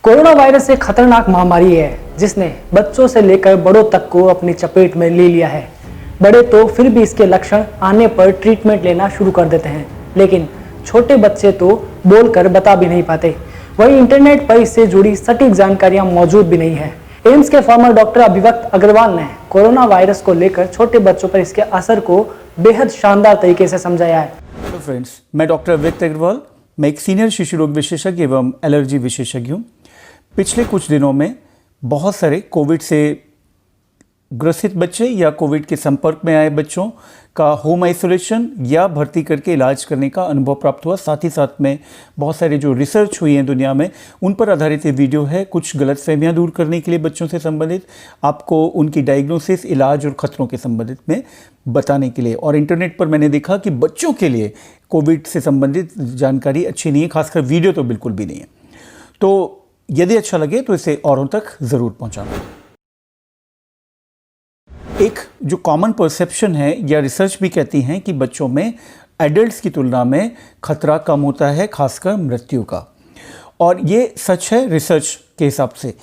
Corona virus एक खतरनाक महामारी है जिसने बच्चों से लेकर बड़ों तक को अपनी चपेट में ले लिया है। बड़े तो फिर भी इसके लक्षण आने पर ट्रीटमेंट लेना शुरू कर देते हैं, लेकिन छोटे बच्चे तो बोलकर बता भी नहीं पाते। वहीं इंटरनेट पर इससे जुड़ी सटीक जानकारियां मौजूद भी नहीं है। एम्स के फॉर्मर डॉक्टर अभिव्यक्त अग्रवाल ने कोरोना वायरस को लेकर छोटे बच्चों पर इसके असर को बेहद शानदार तरीके से समझाया है। हेलो फ्रेंड्स, मैं डॉक्टर अभिव्यक्त अग्रवाल। मैं एक सीनियर शिशु रोग विशेषज्ञ एवं एलर्जी विशेषज्ञ हूँ। पिछले कुछ दिनों में बहुत सारे कोविड से ग्रसित बच्चे या कोविड के संपर्क में आए बच्चों का होम आइसोलेशन या भर्ती करके इलाज करने का अनुभव प्राप्त हुआ। साथ ही साथ में बहुत सारे जो रिसर्च हुई है दुनिया में, उन पर आधारित ये वीडियो है। कुछ गलतफहमियां दूर करने के लिए बच्चों से संबंधित, आपको उनकी डायग्नोसिस, इलाज और खतरों के संबंधित में बताने के लिए। और इंटरनेट पर मैंने देखा कि बच्चों के लिए कोविड से संबंधित जानकारी अच्छी नहीं है, खासकर वीडियो तो बिल्कुल भी नहीं है। तो यदि अच्छा लगे तो इसे औरों तक ज़रूर पहुंचाना। एक जो कॉमन परसेप्शन है या रिसर्च भी कहती हैं कि बच्चों में एडल्ट्स की तुलना में खतरा कम होता है, खासकर मृत्यु का। और ये सच है रिसर्च के हिसाब से।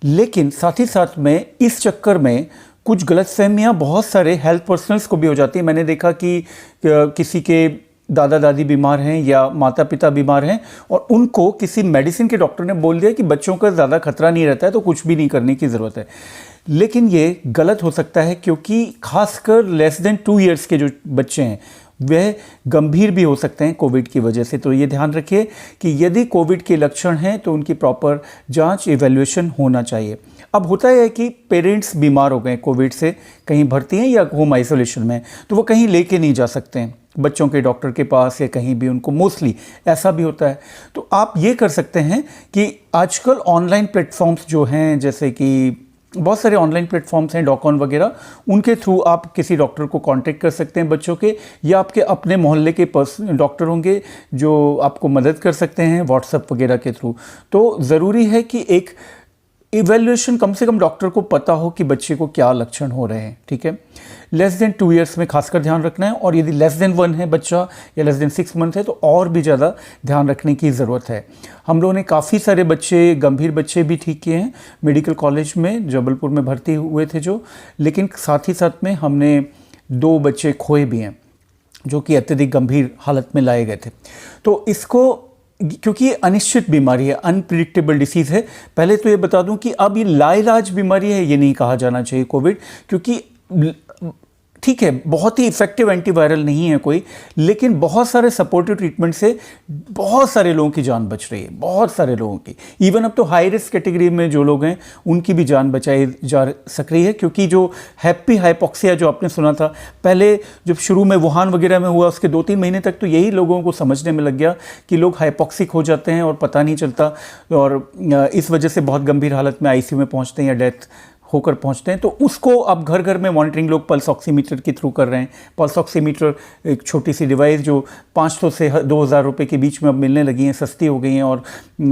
लेकिन साथ ही साथ में इस चक्कर में कुछ गलतफहमियां बहुत सारे हेल्थ पर्सनल्स को भी हो जाती है। मैंने देखा कि किसी के दादा दादी बीमार हैं या माता पिता बीमार हैं और उनको किसी मेडिसिन के डॉक्टर ने बोल दिया कि बच्चों का ज़्यादा खतरा नहीं रहता है, तो कुछ भी नहीं करने की ज़रूरत है। लेकिन ये गलत हो सकता है, क्योंकि खासकर लेस देन 2 ईयर्स के जो बच्चे हैं वह गंभीर भी हो सकते हैं कोविड की वजह से। तो ये ध्यान रखिए कि यदि कोविड के लक्षण हैं तो उनकी प्रॉपर जांच, इवैल्यूएशन होना चाहिए। अब होता है कि पेरेंट्स बीमार हो गए कोविड से, कहीं भर्ती हैं या होम आइसोलेशन में, तो वो कहीं लेके नहीं जा सकते हैं बच्चों के डॉक्टर के पास या कहीं भी, उनको मोस्टली ऐसा भी होता है। तो आप ये कर सकते हैं कि आजकल ऑनलाइन प्लेटफॉर्म्स जो हैं, जैसे कि बहुत सारे ऑनलाइन प्लेटफॉर्म्स हैं, डॉकॉन वगैरह, उनके थ्रू आप किसी डॉक्टर को कांटेक्ट कर सकते हैं बच्चों के, या आपके अपने मोहल्ले के डॉक्टर होंगे जो आपको मदद कर सकते हैं व्हाट्सएप वगैरह के थ्रू। तो ज़रूरी है कि एक इवैल्यूएशन कम से कम डॉक्टर को पता हो कि बच्चे को क्या लक्षण हो रहे हैं। ठीक है, लेस देन 2 ईयर्स में खासकर ध्यान रखना है, और यदि लेस देन 1 है बच्चा या लेस देन 6 मंथ है तो और भी ज़्यादा ध्यान रखने की ज़रूरत है। हम लोगों ने काफ़ी सारे बच्चे, गंभीर बच्चे भी ठीक किए हैं मेडिकल कॉलेज में, जबलपुर में भर्ती हुए थे जो। लेकिन साथ ही साथ में हमने 2 बच्चे खोए भी हैं जो कि अत्यधिक गंभीर हालत में लाए गए थे। तो इसको, क्योंकि ये अनिश्चित बीमारी है, अनप्रिडिक्टेबल डिसीज़ है। पहले तो ये बता दूं कि अब ये लाइलाज बीमारी है, ये नहीं कहा जाना चाहिए कोविड, क्योंकि ठीक है बहुत ही इफेक्टिव एंटीवायरल नहीं है कोई, लेकिन बहुत सारे सपोर्टिव ट्रीटमेंट से बहुत सारे लोगों की जान बच रही है, बहुत सारे लोगों की। इवन अब तो हाई रिस्क कैटेगरी में जो लोग हैं उनकी भी जान बचाई जा सक रही है, क्योंकि जो हैप्पी हाइपोक्सिया जो आपने सुना था पहले, जब शुरू में वुहान वगैरह में हुआ, उसके 2-3 महीने तक तो यही लोगों को समझने में लग गया कि लोग हाइपोक्सिक हो जाते हैं और पता नहीं चलता, और इस वजह से बहुत गंभीर हालत में आईसीयू में पहुँचते हैं या डेथ होकर पहुंचते हैं। तो उसको अब घर घर में मॉनिटरिंग लोग पल्स ऑक्सीमीटर के थ्रू कर रहे हैं। पल्स ऑक्सीमीटर एक छोटी सी डिवाइस जो 500 से 2000 रुपये के बीच में अब मिलने लगी हैं, सस्ती हो गई हैं और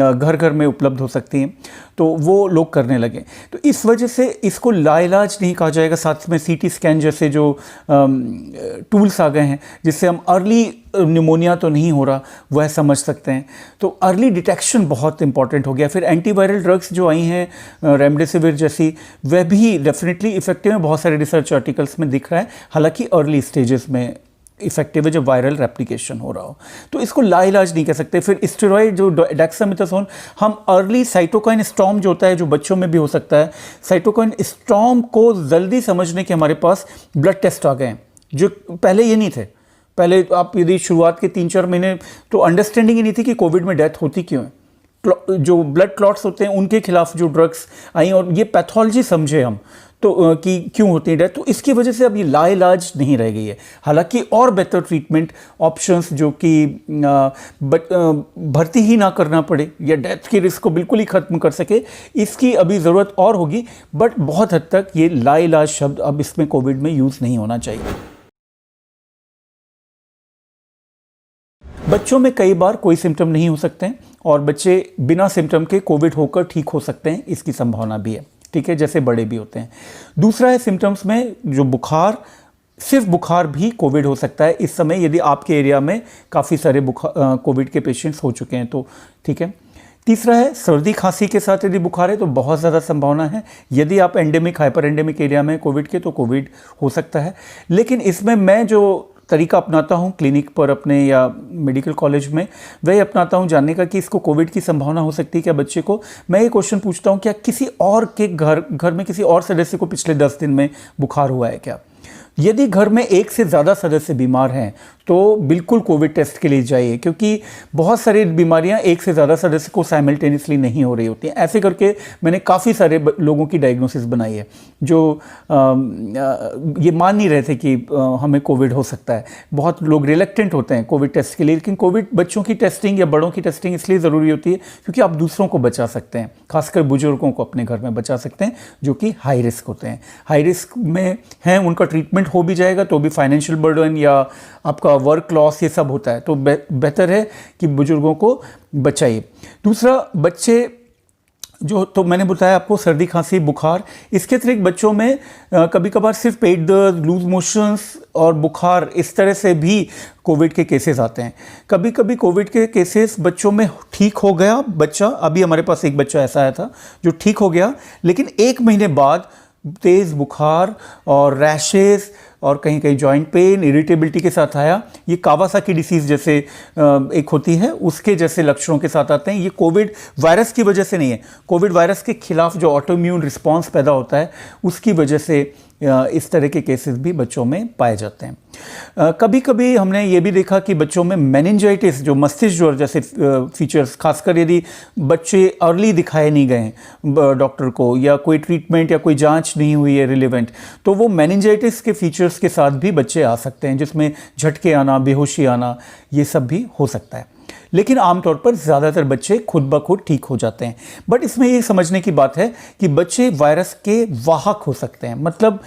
घर घर में उपलब्ध हो सकती हैं, तो वो लोग करने लगे। तो इस वजह से इसको लाइलाज नहीं कहा जाएगा। साथ में सीटी स्कैन जैसे जो टूल्स आ गए हैं जिससे हम अर्ली न्यूमोनिया तो नहीं हो रहा वह समझ सकते हैं। तो अर्ली डिटेक्शन बहुत इंपॉर्टेंट हो गया। फिर एंटीवायरल ड्रग्स जो आई हैं रेमडेसिविर जैसी, वह भी डेफिनेटली इफेक्टिव है, बहुत सारे रिसर्च आर्टिकल्स में दिख रहा है, हालांकि अर्ली स्टेजेस में इफेक्टिव है जब वायरल रेप्लिकेशन हो रहा हो। तो इसको लाइलाज नहीं कह सकते। फिर स्टेरॉइड जो डेक्सामेथासोन, हम अर्ली साइटोकाइन स्टॉर्म जो होता है जो बच्चों में भी हो सकता है, साइटोकाइन स्टॉर्म को जल्दी समझने के हमारे पास ब्लड टेस्ट आ गए हैं जो पहले ये नहीं थे। पहले आप यदि शुरुआत के 3-4 महीने तो अंडरस्टैंडिंग ही नहीं थी कि कोविड में डेथ होती क्यों है। जो ब्लड क्लॉट्स होते हैं उनके खिलाफ जो ड्रग्स आई और ये पैथोलॉजी समझे हम तो कि क्यों होती है डेथ, तो इसकी वजह से अब ये लाइलाज नहीं रह गई है। हालांकि और बेहतर ट्रीटमेंट ऑप्शंस जो कि भर्ती ही ना करना पड़े या डेथ के रिस्क को बिल्कुल ही ख़त्म कर सके, इसकी अभी ज़रूरत और होगी। बट बहुत हद तक ये लाइलाज शब्द अब इसमें कोविड में यूज़ नहीं होना चाहिए। बच्चों में कई बार कोई सिम्टम नहीं हो सकते हैं और बच्चे बिना सिम्टम के कोविड होकर ठीक हो सकते हैं, इसकी संभावना भी है। ठीक है, जैसे बड़े भी होते हैं। दूसरा है सिम्टम्स में जो बुखार, सिर्फ बुखार भी कोविड हो सकता है इस समय, यदि आपके एरिया में काफ़ी सारे कोविड के पेशेंट्स हो चुके हैं तो। ठीक है, तीसरा है सर्दी खांसी के साथ यदि बुखार है तो बहुत ज़्यादा संभावना है, यदि आप एंडेमिक हाइपर एंडेमिक एरिया में कोविड के, तो कोविड हो सकता है। लेकिन इसमें मैं जो तरीका अपनाता हूँ क्लिनिक पर अपने या मेडिकल कॉलेज में, वही अपनाता हूँ जानने का कि इसको कोविड की संभावना हो सकती है क्या बच्चे को। मैं ये क्वेश्चन पूछता हूँ, क्या किसी और के घर में किसी और सदस्य को पिछले 10 दिन में बुखार हुआ है क्या। यदि घर में एक से ज़्यादा सदस्य बीमार हैं तो बिल्कुल कोविड टेस्ट के लिए जाइए, क्योंकि बहुत सारी बीमारियां एक से ज़्यादा सदस्य को साइमल्टेनियसली नहीं हो रही होती हैं। ऐसे करके मैंने काफ़ी सारे लोगों की डायग्नोसिस बनाई है जो ये मान नहीं रहे थे कि हमें कोविड हो सकता है। बहुत लोग रिलेक्टेंट होते हैं कोविड टेस्ट के लिए, लेकिन कोविड बच्चों की टेस्टिंग या बड़ों की टेस्टिंग इसलिए ज़रूरी होती है क्योंकि आप दूसरों को बचा सकते हैं, खासकर बुजुर्गों को अपने घर में बचा सकते हैं जो कि हाई रिस्क होते हैं। हाई रिस्क में हैं, उनका ट्रीटमेंट हो भी जाएगा तो भी फाइनेंशियल बर्डन या आपका वर्क लॉस ये सब होता है, तो बेहतर है कि बुजुर्गों को बचाइए। दूसरा, बच्चे जो, तो मैंने बताया आपको सर्दी खांसी बुखार, इसके अतिरिक्त बच्चों में कभी कभार सिर्फ पेट दर्द, लूज मोशंस और बुखार, इस तरह से भी कोविड के केसेस आते हैं। कभी कभी कोविड के केसेस बच्चों में ठीक हो गया बच्चा, अभी हमारे पास एक बच्चा ऐसा आया था जो ठीक हो गया, लेकिन 1 महीने बाद तेज़ बुखार और रैशेस और कहीं कहीं जॉइंट पेन, इरिटेबिलिटी के साथ आया। ये कावासाकी डिसीज़ जैसे एक होती है उसके जैसे लक्षणों के साथ आते हैं। ये कोविड वायरस की वजह से नहीं है, कोविड वायरस के खिलाफ जो ऑटोइम्यून रिस्पॉन्स पैदा होता है उसकी वजह से इस तरह के केसेस भी बच्चों में पाए जाते हैं। कभी कभी हमने ये भी देखा कि बच्चों में मेनिंजाइटिस, जो मस्तिष्क ज्वर जैसे फीचर्स, खासकर यदि बच्चे अर्ली दिखाए नहीं गए डॉक्टर को या कोई ट्रीटमेंट या कोई जांच नहीं हुई है रिलेवेंट, तो वो मेनिंजाइटिस के फीचर्स के साथ भी बच्चे आ सकते हैं, जिसमें झटके आना, बेहोशी आना, ये सब भी हो सकता है। लेकिन आमतौर पर ज़्यादातर बच्चे खुद ब खुद ठीक हो जाते हैं। बट इसमें ये समझने की बात है कि बच्चे वायरस के वाहक हो सकते हैं। मतलब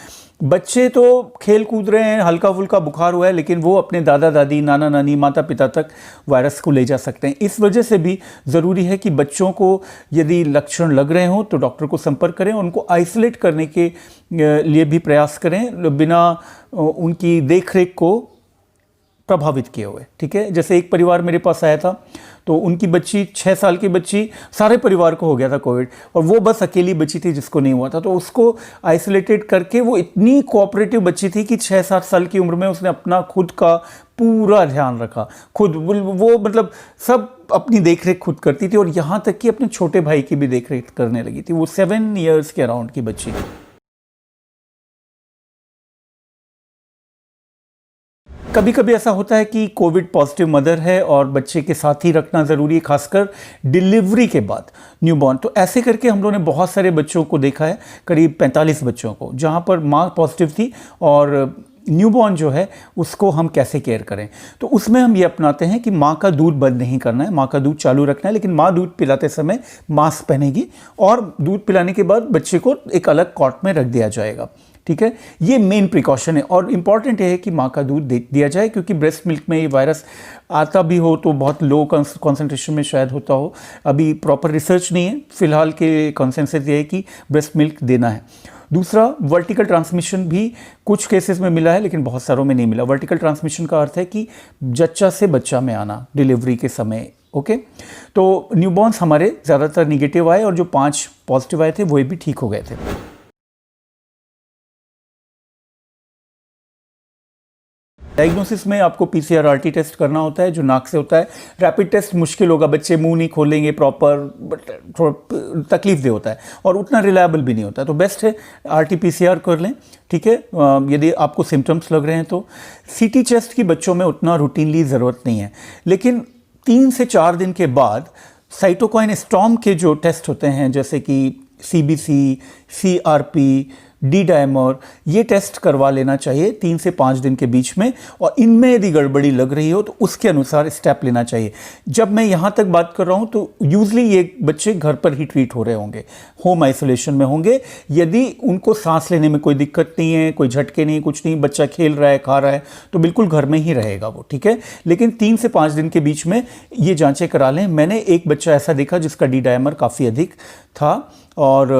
बच्चे तो खेल कूद रहे हैं, हल्का फुल्का बुखार हुआ है, लेकिन वो अपने दादा दादी, नाना नानी, माता पिता तक वायरस को ले जा सकते हैं। इस वजह से भी ज़रूरी है कि बच्चों को यदि लक्षण लग रहे हों तो डॉक्टर को संपर्क करें, उनको आइसोलेट करने के लिए भी प्रयास करें बिना उनकी देखरेख को प्रभावित किए हुए। ठीक है, जैसे एक परिवार मेरे पास आया था तो उनकी बच्ची 6 साल की बच्ची, सारे परिवार को हो गया था कोविड और वो बस अकेली बच्ची थी जिसको नहीं हुआ था, तो उसको आइसोलेटेड करके, वो इतनी कोऑपरेटिव बच्ची थी कि 6-7 साल की उम्र में उसने अपना खुद का पूरा ध्यान रखा, खुद वो मतलब सब अपनी देखरेख खुद करती थी और यहाँ तक कि अपने छोटे भाई की भी देखरेख करने लगी थी। वो 7 ईयर्स के अराउंड की बच्ची थी। कभी कभी ऐसा होता है कि कोविड पॉजिटिव मदर है और बच्चे के साथ ही रखना ज़रूरी है, खासकर डिलीवरी के बाद न्यूबॉर्न। तो ऐसे करके हम लोगों ने बहुत सारे बच्चों को देखा है, करीब 45 बच्चों को, जहाँ पर माँ पॉजिटिव थी और न्यूबॉर्न जो है उसको हम कैसे केयर करें। तो उसमें हम ये अपनाते हैं कि माँ का दूध बंद नहीं करना है, माँ का दूध चालू रखना है, लेकिन माँ दूध पिलाते समय मास्क पहनेगी और दूध पिलाने के बाद बच्चे को एक अलग कॉट में रख दिया जाएगा। ठीक है, ये मेन प्रिकॉशन है और इम्पॉर्टेंट है कि माँ का दूध दिया जाए, क्योंकि ब्रेस्ट मिल्क में ये वायरस आता भी हो तो बहुत लो कॉन्सेंट्रेशन में शायद होता हो। अभी प्रॉपर रिसर्च नहीं है, फिलहाल के कॉन्सेंसस ये है कि ब्रेस्ट मिल्क देना है। दूसरा, वर्टिकल ट्रांसमिशन भी कुछ केसेस में मिला है लेकिन बहुत सारों में नहीं मिला। वर्टिकल ट्रांसमिशन का अर्थ है कि जच्चा से बच्चा में आना डिलीवरी के समय। ओके, तो न्यूबॉर्न्स हमारे ज़्यादातर निगेटिव आए और जो 5 पॉजिटिव आए थे वो भी ठीक हो गए थे। डायग्नोसिस में आपको PCR RT टेस्ट करना होता है जो नाक से होता है। रैपिड टेस्ट मुश्किल होगा, बच्चे मुंह नहीं खोलेंगे प्रॉपर, थोड़ा तकलीफ दे होता है और उतना रिलायबल भी नहीं होता है, तो बेस्ट है RT PCR कर लें। ठीक है, यदि आपको सिम्टम्स लग रहे हैं तो CT चेस्ट की बच्चों में उतना रूटीनली ज़रूरत नहीं है, लेकिन 3 से 4 दिन के बाद साइटोकाइन स्टॉर्म के जो टेस्ट होते हैं जैसे कि CBC, CRP, डी डायमर, ये टेस्ट करवा लेना चाहिए 3 से 5 दिन के बीच में, और इनमें यदि गड़बड़ी लग रही हो तो उसके अनुसार स्टेप लेना चाहिए। जब मैं यहाँ तक बात कर रहा हूँ तो यूजली ये बच्चे घर पर ही ट्रीट हो रहे होंगे, होम आइसोलेशन में होंगे। यदि उनको सांस लेने में कोई दिक्कत नहीं है, कोई झटके नहीं, कुछ नहीं, बच्चा खेल रहा है, खा रहा है, तो बिल्कुल घर में ही रहेगा वो। ठीक है, लेकिन 3 से 5 दिन के बीच में ये जाँचें करा लें। मैंने एक बच्चा ऐसा देखा जिसका डी डायमर काफ़ी अधिक था और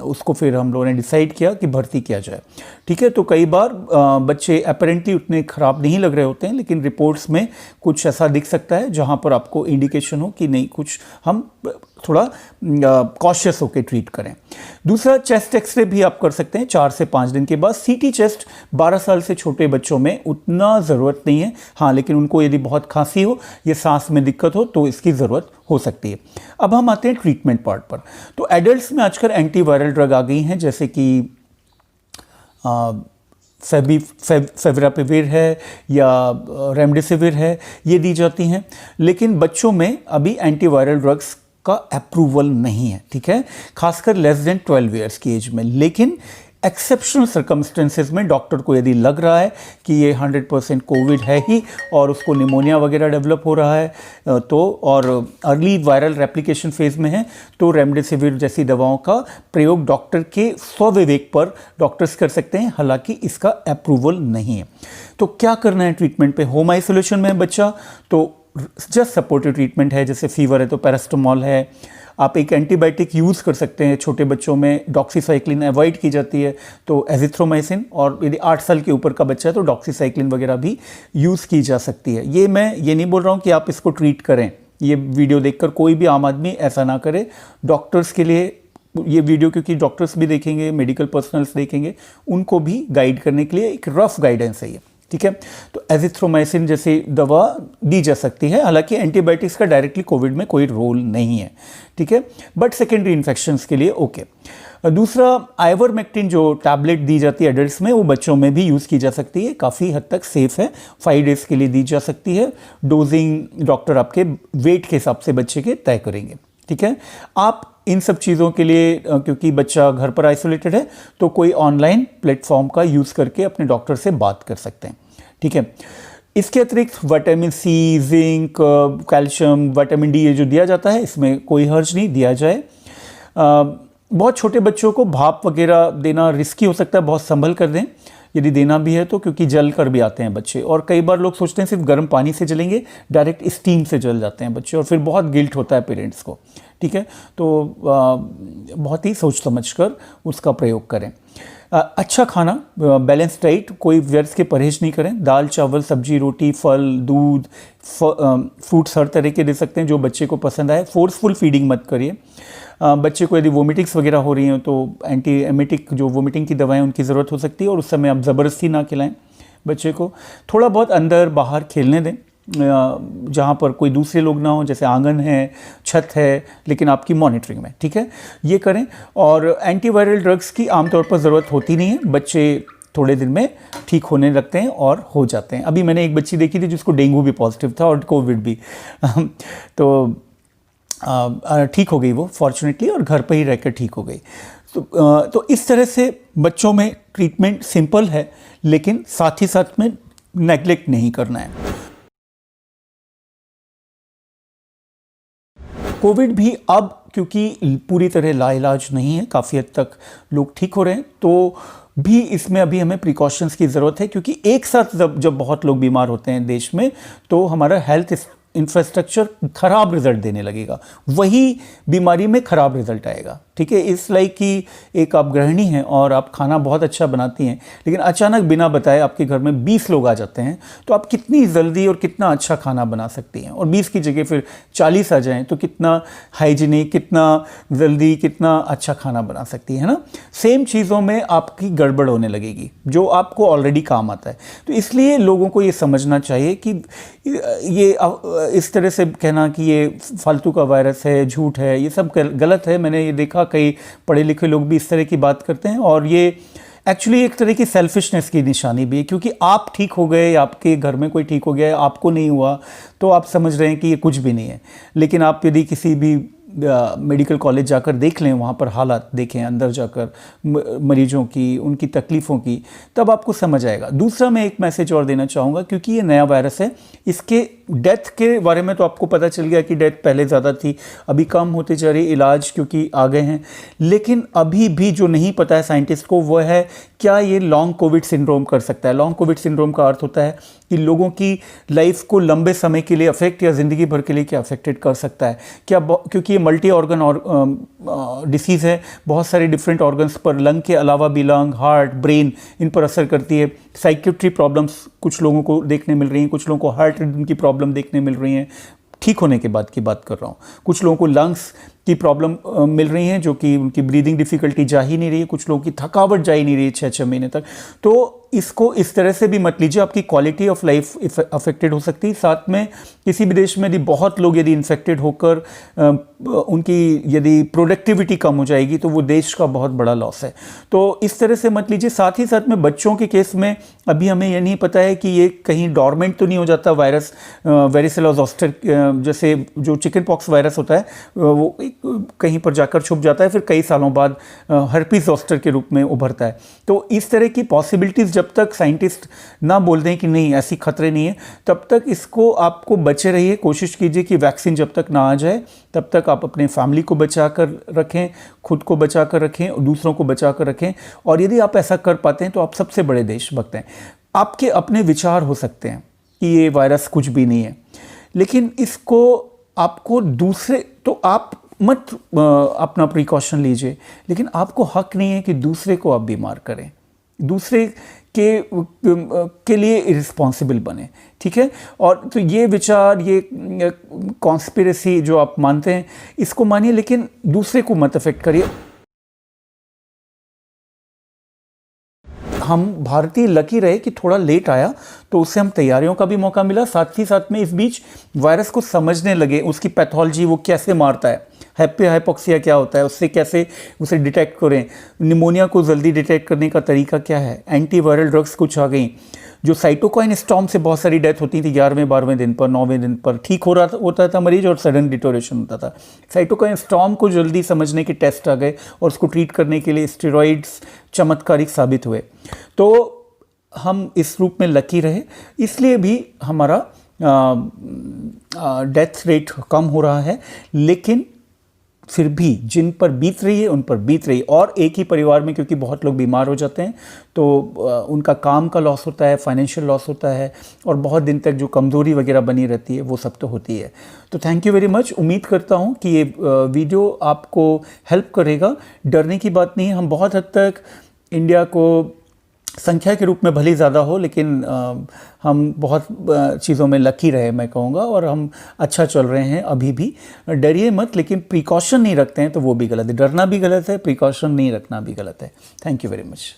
उसको फिर हम लोगों ने डिसाइड किया कि भर्ती किया जाए। ठीक है, तो कई बार बच्चे अपेरेंटली उतने ख़राब नहीं लग रहे होते हैं, लेकिन रिपोर्ट्स में कुछ ऐसा दिख सकता है जहाँ पर आपको इंडिकेशन हो कि नहीं, कुछ हम थोड़ा कॉशियस होकर ट्रीट करें। दूसरा, चेस्ट एक्सरे भी आप कर सकते हैं 4 से 5 दिन के बाद। सीटी चेस्ट 12 साल से छोटे बच्चों में उतना ज़रूरत नहीं है, हाँ, लेकिन उनको यदि बहुत खांसी हो या सांस में दिक्कत हो तो इसकी ज़रूरत हो सकती है। अब हम आते हैं ट्रीटमेंट पार्ट पर। तो एडल्ट्स में आजकल एंटीवायरल ड्रग आ गई हैं, जैसे कि फेविरापिविर है या रेमडेसिविर है, ये दी जाती हैं। लेकिन बच्चों में अभी एंटीवायरल ड्रग्स का अप्रूवल नहीं है, ठीक है, खासकर लेस देन 12 ईयर्स की एज में। लेकिन एक्सेप्शनल सर्कमस्टेंसेस में डॉक्टर को यदि लग रहा है कि ये 100% कोविड है ही और उसको निमोनिया वगैरह डेवलप हो रहा है तो, और अर्ली वायरल रेप्लिकेशन फेज में है, तो रेमडेसिविर जैसी दवाओं का प्रयोग डॉक्टर के स्वविवेक पर डॉक्टर्स कर सकते हैं, हालांकि इसका अप्रूवल नहीं है। तो क्या करना है ट्रीटमेंट पे? होम आइसोलेशन में है बच्चा तो जस्ट सपोर्टिव ट्रीटमेंट है, जैसे फीवर है तो पैरास्टामोल है। आप एक एंटीबायोटिक यूज़ कर सकते हैं, छोटे बच्चों में डॉक्सीसाइक्लिन अवॉइड की जाती है तो एजिथ्रोमाइसिन, और यदि 8 साल के ऊपर का बच्चा है तो डॉक्सीसाइक्लिन वगैरह भी यूज़ की जा सकती है। ये मैं ये नहीं बोल रहा हूँ कि आप इसको ट्रीट करें, ये वीडियो देखकर कोई भी आम आदमी ऐसा ना करे। डॉक्टर्स के लिए ये वीडियो, क्योंकि डॉक्टर्स भी देखेंगे, मेडिकल पर्सनल्स देखेंगे, उनको भी गाइड करने के लिए एक रफ गाइडेंस है ये, ठीक है। तो एजिथ्रोमाइसिन जैसी दवा दी जा सकती है, हालांकि एंटीबायोटिक्स का डायरेक्टली कोविड में कोई रोल नहीं है, ठीक है, बट सेकेंडरी इन्फेक्शंस के लिए ओके। दूसरा, आइवरमेक्टिन जो टैबलेट दी जाती है एडल्ट्स में, वो बच्चों में भी यूज़ की जा सकती है, काफ़ी हद तक सेफ है, 5 डेज़ के लिए दी जा सकती है। डोजिंग डॉक्टर आपके वेट के हिसाब से बच्चे के तय करेंगे, ठीक है। आप इन सब चीज़ों के लिए, क्योंकि बच्चा घर पर आइसोलेटेड है, तो कोई ऑनलाइन प्लेटफॉर्म का यूज़ करके अपने डॉक्टर से बात कर सकते हैं, ठीक है। इसके अतिरिक्त vitamin C, zinc, calcium, vitamin D, ये जो दिया जाता है, इसमें कोई हर्ज नहीं, दिया जाए। बहुत छोटे बच्चों को भाप वगैरह देना रिस्की हो सकता है, बहुत संभल कर दें यदि देना भी है तो, क्योंकि जल कर भी आते हैं बच्चे, और कई बार लोग सोचते हैं सिर्फ गर्म पानी से जलेंगे, डायरेक्ट स्टीम से जल जाते हैं बच्चे, और फिर बहुत गिल्ट होता है पेरेंट्स को, ठीक है। तो बहुत ही सोच समझ कर उसका प्रयोग करें। अच्छा खाना, बैलेंस डाइट, कोई व्यर्थ के परहेज नहीं करें। दाल, चावल, सब्जी, रोटी, फल, दूध, फ्रूट्स हर तरह के दे सकते हैं जो बच्चे को पसंद आए। फोर्सफुल फीडिंग मत करिए। बच्चे को यदि वोमिटिंग्स वगैरह हो रही हैं तो एंटी एमेटिक जो वोमिटिंग की दवाएं, उनकी ज़रूरत हो सकती है, और उस समय आप ज़बरदस्ती ना खिलाएं बच्चे को। थोड़ा बहुत अंदर बाहर खेलने दें, जहाँ पर कोई दूसरे लोग ना हो, जैसे आंगन है, छत है, लेकिन आपकी मॉनिटरिंग में, ठीक है, ये करें। और एंटीवायरल ड्रग्स की आमतौर पर ज़रूरत होती नहीं है, बच्चे थोड़े दिन में ठीक होने लगते हैं और हो जाते हैं। अभी मैंने एक बच्ची देखी थी जिसको डेंगू भी पॉजिटिव था और कोविड भी तो ठीक हो गई वो फॉर्चुनेटली, और घर पर ही रहकर ठीक हो गई। तो इस तरह से बच्चों में ट्रीटमेंट सिंपल है, लेकिन साथ ही साथ में नेग्लेक्ट नहीं करना है। कोविड भी अब क्योंकि पूरी तरह लाइलाज नहीं है, काफ़ी हद तक लोग ठीक हो रहे हैं, तो भी इसमें अभी हमें प्रिकॉशंस की ज़रूरत है, क्योंकि एक साथ जब बहुत लोग बीमार होते हैं देश में, तो हमारा हेल्थ इंफ्रास्ट्रक्चर खराब रिजल्ट देने लगेगा, वही बीमारी में खराब रिजल्ट आएगा, ठीक है। इस लाइक कि एक आप गृहिणी हैं और आप खाना बहुत अच्छा बनाती हैं, लेकिन अचानक बिना बताए आपके घर में 20 लोग आ जाते हैं, तो आप कितनी जल्दी और कितना अच्छा खाना बना सकती हैं, और 20 की जगह फिर 40 आ जाएं तो कितना हाइजीनिक, कितना जल्दी, कितना अच्छा खाना बना सकती है ना। सेम चीज़ों में आपकी गड़बड़ होने लगेगी जो आपको ऑलरेडी काम आता है। तो इसलिए लोगों को ये समझना चाहिए कि ये इस तरह से कहना कि ये फालतू का वायरस है, झूठ है, ये सब गलत है। मैंने ये देखा कई पढ़े लिखे लोग भी इस तरह की बात करते हैं, और ये एक्चुअली एक तरह की सेल्फिशनेस की निशानी भी है, क्योंकि आप ठीक हो गए, आपके घर में कोई ठीक हो गया, आपको नहीं हुआ, तो आप समझ रहे हैं कि ये कुछ भी नहीं है। लेकिन आप यदि किसी भी मेडिकल कॉलेज जाकर देख लें, वहाँ पर हालात देखें, अंदर जाकर मरीजों की, उनकी तकलीफ़ों की, तब आपको समझ आएगा। दूसरा, मैं एक मैसेज और देना चाहूँगा, क्योंकि ये नया वायरस है, इसके डेथ के बारे में तो आपको पता चल गया कि डेथ पहले ज़्यादा थी, अभी कम होते जा रही, इलाज क्योंकि आ गए हैं। लेकिन अभी भी जो नहीं पता है साइंटिस्ट को वो है क्या ये लॉन्ग कोविड सिंड्रोम कर सकता है। लॉन्ग कोविड सिंड्रोम का अर्थ होता है कि लोगों की लाइफ को लंबे समय के लिए अफेक्ट या ज़िंदगी भर के लिए क्या अफेक्टेड कर सकता है क्या, क्योंकि ये मल्टी ऑर्गन और डिसीज़ है, बहुत सारे डिफरेंट ऑर्गन्स पर, लंग के अलावा भी लंग, हार्ट, ब्रेन इन पर असर करती है। साइकियाट्री प्रॉब्लम्स कुछ लोगों को देखने मिल रही हैं, कुछ लोगों को हार्ट रिदम की प्रॉब्लम देखने मिल रही हैं, ठीक होने के बाद की बात कर रहा हूँ। कुछ लोगों को लंग्स की प्रॉब्लम मिल रही हैं, जो कि उनकी ब्रीदिंग डिफ़िकल्टी जा ही नहीं रही है, कुछ लोगों की थकावट जा ही नहीं रही है 6-6 महीने तक। तो इसको इस तरह से भी मत लीजिए, आपकी क्वालिटी ऑफ लाइफ अफेक्टेड हो सकती है। साथ में किसी भी देश में यदि बहुत लोग यदि इन्फेक्टेड होकर उनकी यदि प्रोडक्टिविटी कम हो जाएगी तो वो देश का बहुत बड़ा लॉस है। तो इस तरह से मत लीजिए। साथ ही साथ में बच्चों के केस में अभी हमें ये नहीं पता है कि ये कहीं डॉर्मेंट तो नहीं हो जाता वायरस, वेरिसेला ज़ोस्टर जैसे जो चिकन पॉक्स वायरस होता है वो कहीं पर जाकर छुप जाता है, फिर कई सालों बाद हर्पीस ज़ोस्टर के रूप में उभरता है। तो इस तरह की पॉसिबिलिटीज़ जब तक साइंटिस्ट ना बोल दें कि नहीं ऐसी खतरे नहीं है, तब तक इसको आपको बचे रहिए। कोशिश कीजिए कि वैक्सीन जब तक ना आ जाए तब तक आप अपने फैमिली को बचा कर रखें, खुद को बचा कर रखें और दूसरों को बचा कर रखें। और यदि आप ऐसा कर पाते हैं तो आप सबसे बड़े देशभक्त हैं। आपके अपने विचार हो सकते हैं कि ये वायरस कुछ भी नहीं है, लेकिन इसको आपको दूसरे, तो आप मत अपना प्रिकॉशन लीजिए, लेकिन आपको हक नहीं है कि दूसरे को आप बीमार करें, दूसरे के लिए इरिस्पॉन्सिबल बने, ठीक है। और तो ये विचार, ये कॉन्स्पिरेसी जो आप मानते हैं इसको मानिए, लेकिन दूसरे को मत अफेक्ट करिए। हम भारतीय लकी रहे कि थोड़ा लेट आया, तो उससे हम तैयारियों का भी मौका मिला, साथ ही साथ में इस बीच वायरस को समझने लगे, उसकी पैथोलॉजी, वो कैसे मारता है, हाइपोक्सिया क्या होता है, उससे कैसे उसे डिटेक्ट करें, निमोनिया को जल्दी डिटेक्ट करने का तरीका क्या है, एंटीवायरल ड्रग्स कुछ आ गई। जो साइटोकाइन स्टॉर्म से बहुत सारी डेथ होती थी 11वें-12वें दिन पर, 9वें दिन पर ठीक होता था मरीज और सडन डिटोरेशन होता था। साइटोकाइन स्टॉर्म को जल्दी समझने के टेस्ट आ गए और उसको ट्रीट करने के लिए स्टेरॉइड्स चमत्कारिक साबित हुए। तो हम इस रूप में लकी रहे, इसलिए भी हमारा डेथ रेट कम हो रहा है। लेकिन फिर भी जिन पर बीत रही है उन पर बीत रही है। और एक ही परिवार में क्योंकि बहुत लोग बीमार हो जाते हैं तो उनका काम का लॉस होता है, फाइनेंशियल लॉस होता है, और बहुत दिन तक जो कमज़ोरी वगैरह बनी रहती है वो सब तो होती है। तो थैंक यू वेरी मच। उम्मीद करता हूँ कि ये वीडियो आपको हेल्प करेगा। डरने की बात नहीं है। हम बहुत हद तक इंडिया को संख्या के रूप में भले ज़्यादा हो, लेकिन हम बहुत चीज़ों में लकी रहे मैं कहूँगा, और हम अच्छा चल रहे हैं अभी भी। डरिए मत, लेकिन प्रिकॉशन नहीं रखते हैं तो वो भी गलत है। डरना भी गलत है, प्रिकॉशन नहीं रखना भी गलत है। Thank you very much.